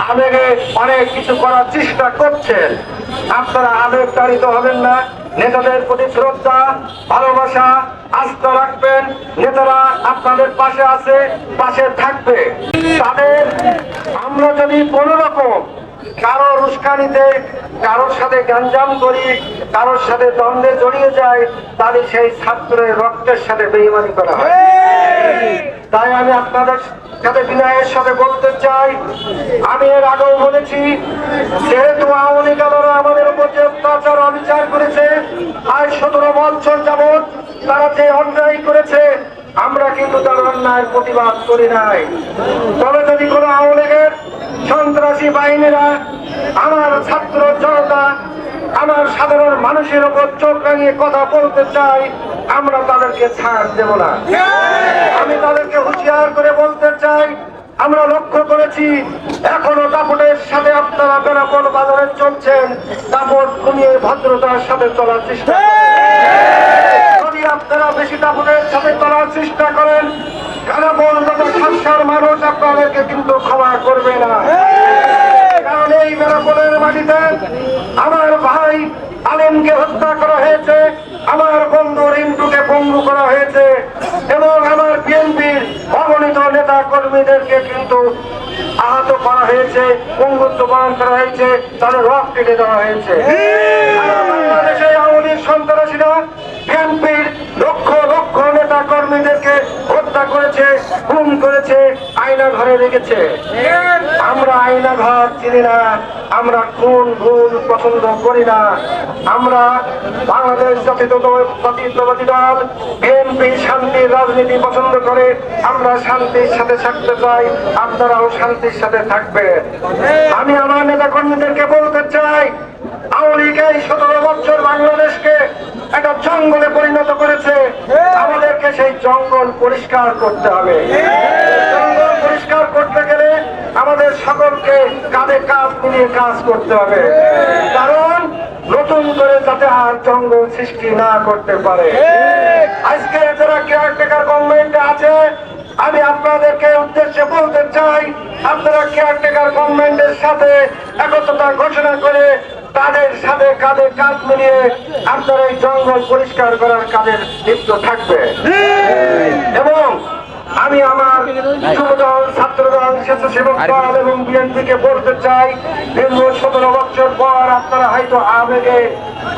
আবেগে অনেক কিছু করার চেষ্টা করছেন। আপনারা আবেগ তাড়িত হবেন না। নেতাদের প্রতি শ্রদ্ধা, ভালোবাসা, আস্থা রাখবেন। নেতারা আপনাদের পাশে আছে, পাশে থাকবে। তাদের আমরা যদি কোনো রকম কারোর উস্কানিতে, কারোর সাথে গ্যাঞ্জাম করি, কারোর সাথে দ্বন্দ্বে জড়িয়ে যায়, তাহলে সেই ছাত্রের রক্তের সাথে বেঈমানি করা হয়। তাই আমি আপনাদের সাথে বিনয়ের সাথে বলতে চাই, আমি এর আগেও বলেছি, যেহেতু আওয়ামী লীগ আমাদের উপর যে অত্যাচার অবিচার করেছে, আজ 17 বছর যাবৎ তারা যে অন্যায় করেছে, আমরা কিন্তু তার অন্যায়ের প্রতিবাদ করি নাই। তবে যদি কোনো আওয়ামী লীগের সন্ত্রাসী বাহিনীরা আমার ছাত্র জনতা, আমার সাধারণ মানুষের উপর চোখ রাঙিয়ে কথা বলতে চাই, আমরা তাদেরকে ছাড় দেব না। আমি তাদেরকে হুঁশিয়ার করে বলতে চাই, আমরা লক্ষ্য করেছি এখনো দাপটের সাথে আপনারা বেনাপোল বাজারে চলছেন। দাপট কমিয়ে ভদ্রতার সাথে চলার চেষ্টা করেন। যদি আপনারা বেশি দাপটের সাথে চলার চেষ্টা করেন, বেনাপোল তথা সাতসার মানুষ আপনাদেরকে কিন্তু ক্ষমা করবে না। কারণ এই বেনাপোলের মাটিতে আমার ভাই আলেমকে হত্যা করা হয়েছে, আমার বন্ধু রিন্টুকে পঙ্গু করা হয়েছে, এবং আমার বিএনপির অগণিত নেতা কর্মীদেরকে কিন্তু আহত করা হয়েছে, পঙ্গুত্ব বরণ করা হয়েছে, তাদের রক্ত কেটে দেওয়া হয়েছে। বাংলাদেশে আওয়ামী লীগ সন্ত্রাসীরা বিএনপির লক্ষ লক্ষ নেতা কর্মীদেরকে হত্যা করেছে, খুন করেছে, আয়না ঘরে রেখেছে। আমরা আয়না ঘর চিনি না, আমরা খুন ভুল পছন্দ করি না। আমরা বাংলাদেশ জাতীয়তাবাদী দল বিএনপি শান্তির রাজনীতি পছন্দ করে, আমরা শান্তির সাথে থাকতে চাই, আপনারাও শান্তির সাথে থাকবেন। আমি আমার নেতা কর্মীদেরকে বলতে চাই, আওয়ামী লীগ এই 17 বছর বাংলাদেশকে একটা জঙ্গলে পরিণত করেছে, আমাদেরকে সেই জঙ্গল পরিষ্কার করতে হবে। জঙ্গল পরিষ্কার করতে গেলে আমাদের সকলকে কাঁধে কাঁধ মিলিয়ে কাজ করতে হবে, কারণ নতুন করে যাতে আর জঙ্গল সৃষ্টি না করতে পারে। আজকে যারা কেয়ারটেকার গভর্নমেন্টে আছে, আমি আপনাদেরকে উদ্দেশ্যে বলতে চাই, আপনারা কেয়ারটেকার গভর্নমেন্টের সাথে একত্রতা ঘোষণা করে তাদের সাথে কাঁধে কাঁধ মিলিয়ে আপনারা এই জঙ্গল পরিষ্কার করার কাজে লিপ্ত থাকবে। এবং আমি আমার যুবদল, ছাত্রদল, স্বেচ্ছাসেবক দল এবং বিএনপিকে বলতে চাই, দীর্ঘ 17 বছর পর আপনারা হয়তো আবেগে